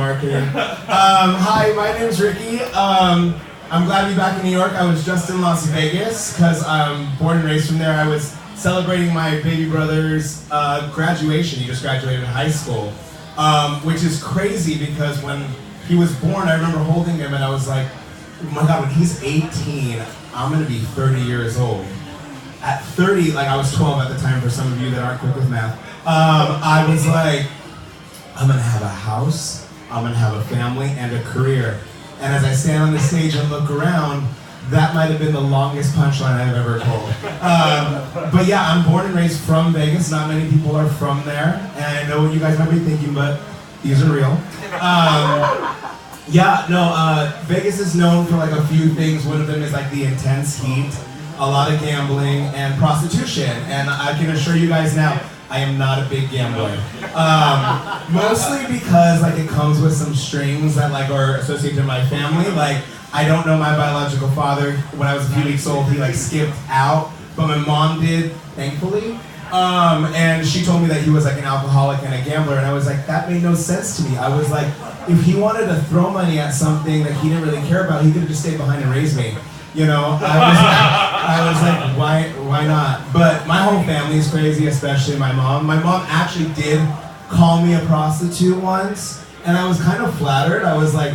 marketing. Hi, my name's Ricky. I'm glad to be back in New York. I was just in Las Vegas because I'm born and raised from there. I was celebrating my baby brother's graduation. He just graduated high school, which is crazy because when he was born, I remember holding him and I was like, oh my God, when he's 18, I'm gonna be 30 years old. At 30, like I was 12 at the time for some of you that aren't quick with math, I was like, I'm gonna have a house, I'm gonna have a family and a career. And as I stand on the stage and look around, that might have been the longest punchline I've ever told. But yeah, I'm born and raised from Vegas. Not many people are from there. And I know what you guys might be thinking, but these are real. Vegas is known for like a few things. One of them is like the intense heat, a lot of gambling, and prostitution. And I can assure you guys now, I am not a big gambler. Mostly because like it comes with some strings that like are associated to my family. Like I don't know my biological father. When I was a few weeks old, he like skipped out, but my mom did, thankfully. And she told me that he was like an alcoholic and a gambler, and I was like, that made no sense to me. I was like, if he wanted to throw money at something that he didn't really care about, he could have just stayed behind and raised me. You know, I was like, why not? But my whole family is crazy, especially my mom. My mom actually did call me a prostitute once, and I was kind of flattered. I was like,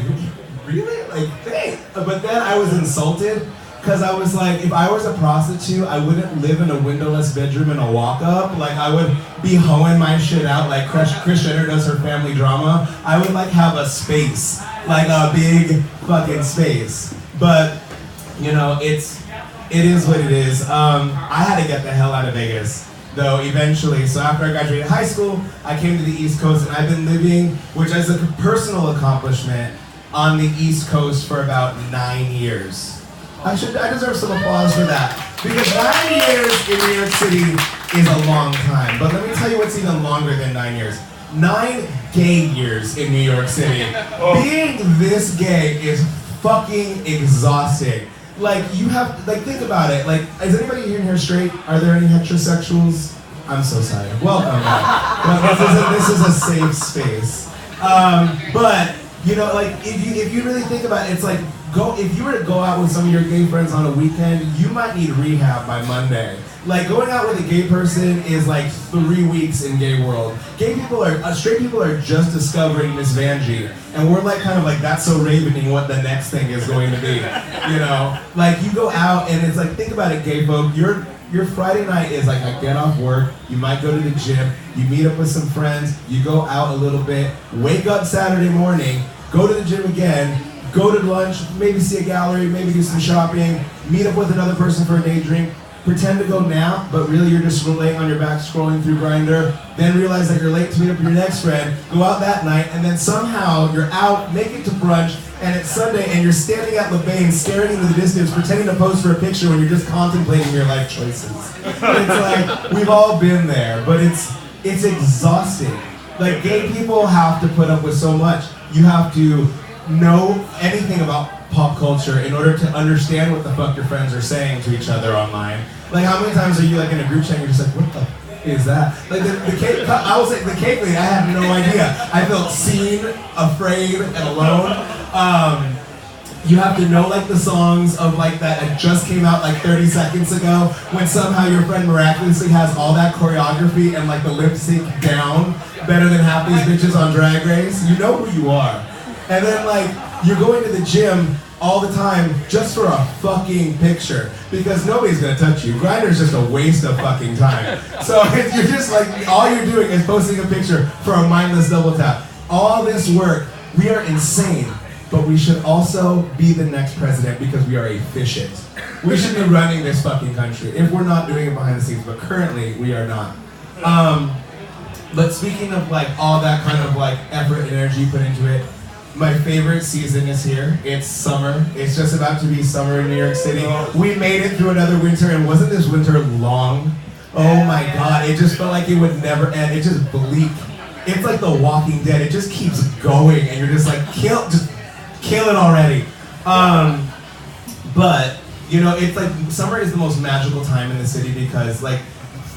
really? Like, hey. But then I was insulted, because I was like, if I was a prostitute, I wouldn't live in a windowless bedroom in a walk-up. Like, I would be hoeing my shit out like Kris Jenner does her family drama. I would, like, have a space. Like, a big fucking space. But, you know, it is what it is. I had to get the hell out of Vegas, though, eventually. So after I graduated high school, I came to the East Coast, and I've been living, which is a personal accomplishment, on the East Coast for about 9 years. I deserve some applause for that. Because 9 years in New York City is a long time. But let me tell you what's even longer than 9 years. 9 gay years in New York City. Being this gay is fucking exhausting. Like, you have, like, think about it. Like, is anybody in here straight? Are there any heterosexuals? I'm so sorry. Welcome. This is a safe space. But, you know, like, if you really think about it, it's like, if you were to go out with some of your gay friends on a weekend, you might need rehab by Monday. Like, going out with a gay person is like 3 weeks in gay world. Straight people are just discovering Miss Vanjie, and we're like kind of like, that's so ravening what the next thing is going to be, you know? Like, you go out and it's like, think about it, gay folk, your Friday night is like, I get off work, you might go to the gym, you meet up with some friends, you go out a little bit, wake up Saturday morning, go to the gym again, go to lunch, maybe see a gallery, maybe do some shopping, meet up with another person for a day drink, pretend to go nap, but really you're just laying on your back scrolling through Grindr, then realize that you're late to meet up with your next friend, go out that night, and then somehow you're out, make it to brunch, and it's Sunday, and you're standing at LeBain, staring into the distance, pretending to pose for a picture when you're just contemplating your life choices. It's like, we've all been there, but it's exhausting. Like, gay people have to put up with so much. You have to know anything about pop culture in order to understand what the fuck your friends are saying to each other online. Like, how many times are you like in a group chat and you're just like, what the f is that? Like, I will say, the cake lady, I had no idea. I felt seen, afraid, and alone. You have to know like the songs of like that just came out like 30 seconds ago, when somehow your friend miraculously has all that choreography and like the lip sync down better than half these bitches on Drag Race. You know who you are. And then like, you're going to the gym all the time just for a fucking picture, because nobody's gonna touch you. Grindr's just a waste of fucking time. So you're just like, all you're doing is posting a picture for a mindless double tap. All this work, we are insane, but we should also be the next president because we are efficient. We should be running this fucking country if we're not doing it behind the scenes, but currently we are not. But speaking of like all that kind of like effort and energy put into it, my favorite season is here. It's summer. It's just about to be summer in New York City. We made it through another winter, and wasn't this winter long? Oh my God, it just felt like it would never end. It's just bleak. It's like The Walking Dead. It just keeps going, and you're just like, kill it already. But, you know, it's like, summer is the most magical time in the city because, like,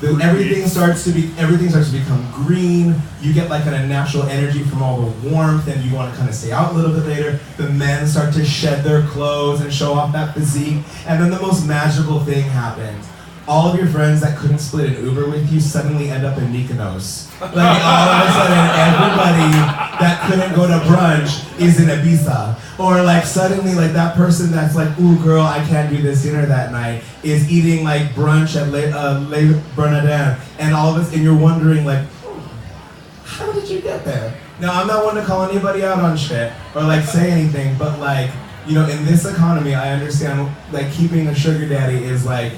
Everything starts to become green. You get like a natural energy from all the warmth, and you want to kind of stay out a little bit later. The men start to shed their clothes and show off that physique, and then the most magical thing happens. All of your friends that couldn't split an Uber with you suddenly end up in Mykonos. Like all of a sudden, everybody that couldn't go to brunch is in Ibiza. Or like suddenly, like that person that's like, ooh girl, I can't do this dinner that night, is eating like brunch at Le Bernardin, and all of us, and you're wondering like, how did you get there? Now I'm not one to call anybody out on shit or like say anything, but like, you know, in this economy, I understand like keeping a sugar daddy is like,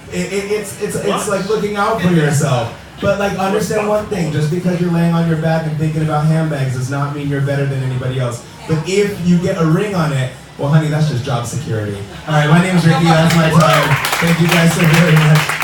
it's like looking out for yourself. But like understand one thing, just because you're laying on your back and thinking about handbags does not mean you're better than anybody else. But if you get a ring on it, well honey, that's just job security. Alright, my name is Ricky, that's my time. Thank you guys so very much.